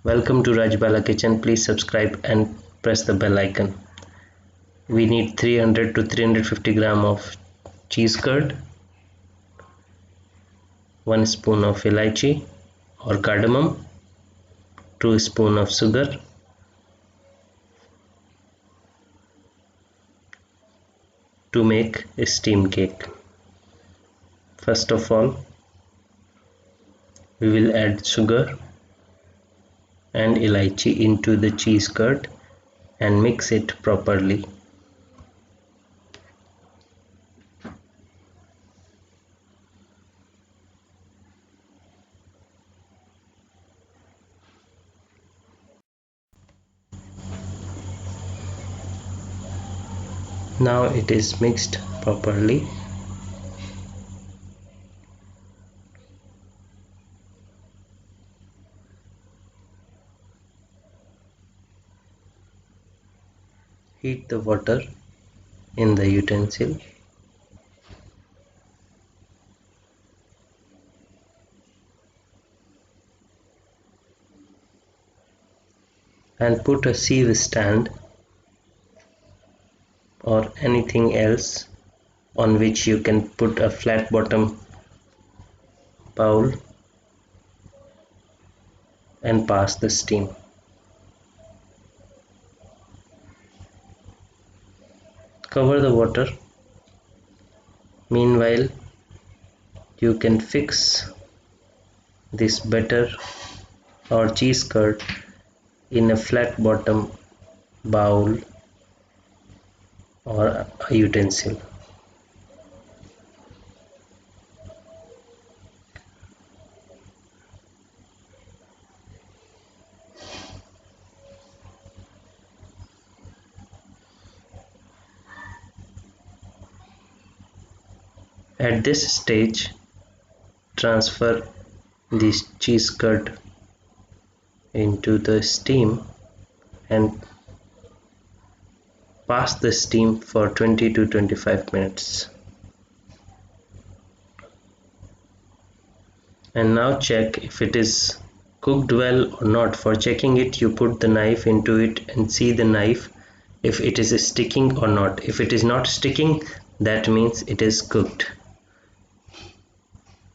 Welcome to Rajbala Kitchen. Please subscribe and press the bell icon. We need 300 to 350 gram of cheese curd, 1 spoon of elaichi or cardamom, 2 spoon of sugar, to make a steam cake. First of all, we will add sugar and elaichi into the cheese curd and mix it properly. Now it is mixed properly. Heat the water in the utensil. And put a sieve stand or anything else on which you can put a flat bottom bowl and pass the steam. Cover the water. Meanwhile, you can fix this batter or cheese curd in a flat bottom bowl or a utensil. At this stage, transfer this cheese curd into the steam and pass the steam for 20 to 25 minutes. And now check if it is cooked well or not. For checking it, you put the knife into it and see the knife if it is sticking or not. If it is not sticking, that means it is cooked.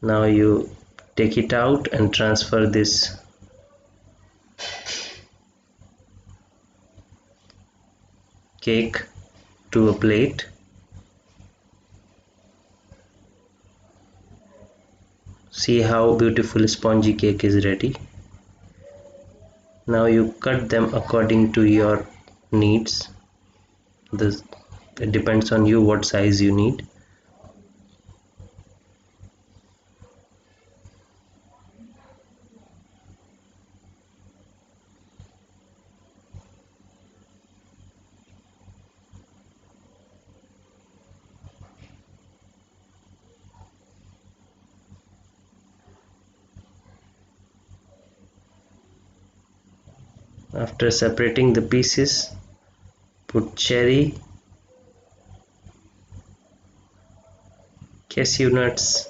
Now you take it out and transfer this cake to a plate. See how beautiful spongy cake is ready. Now you cut them according to your needs. It depends on you what size you need. After separating the pieces, put cherry, cashew nuts,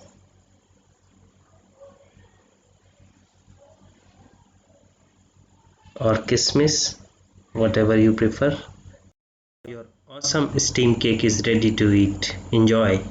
or kissamis, whatever you prefer. Your awesome steam cake is ready to eat. Enjoy.